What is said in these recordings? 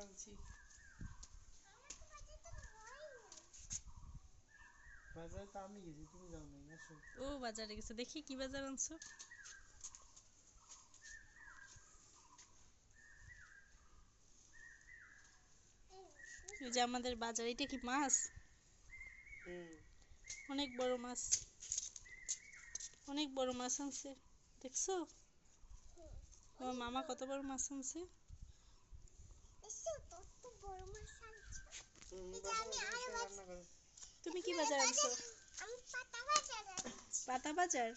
আনছি। বাজারে তো আমি গেছি, তুমি যাও নাই। আসো। ও বাজারে গেছে, দেখি কি বাজার আনছো। এই যে আমাদের বাজার, এটা কি মাছ? অনেক বড় মাছ, অনেক বড় মাছ আনছে, দেখছো? আমার মামা কত বড় মাছ আনছে। তুমি কি বাজার আনছো? পাতা বাজার।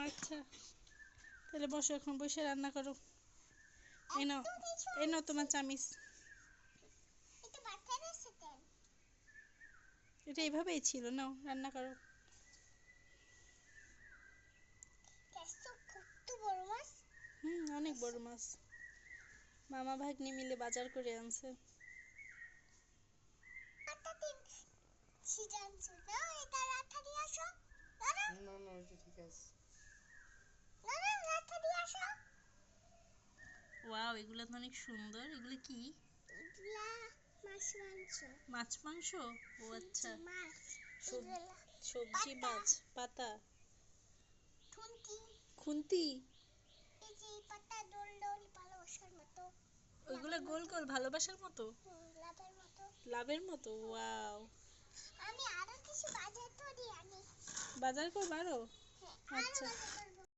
আচ্ছা, তাহলে বসো, এখন বসে রান্না করো। এই নাও, এই নাও তোমার চামিচ। এটা এইভাবেই ছিল, নাও রান্না করো। অনেক বড় মাছ, মামা ভাগ্নি মিলে বাজার করে আনছে। না না, ওইটা ঠিক আছে। ওয়াও, এগুলো তো অনেক সুন্দর। এগুলো কি? মাছ মাংস। ও আচ্ছা, সবজি মাছ পাতা। খুন্তি। ওইগুলো গোল গোল ভালোবাসার মতো, লাভের মতো। ওয়াও, বাজার করবো আরো? আচ্ছা।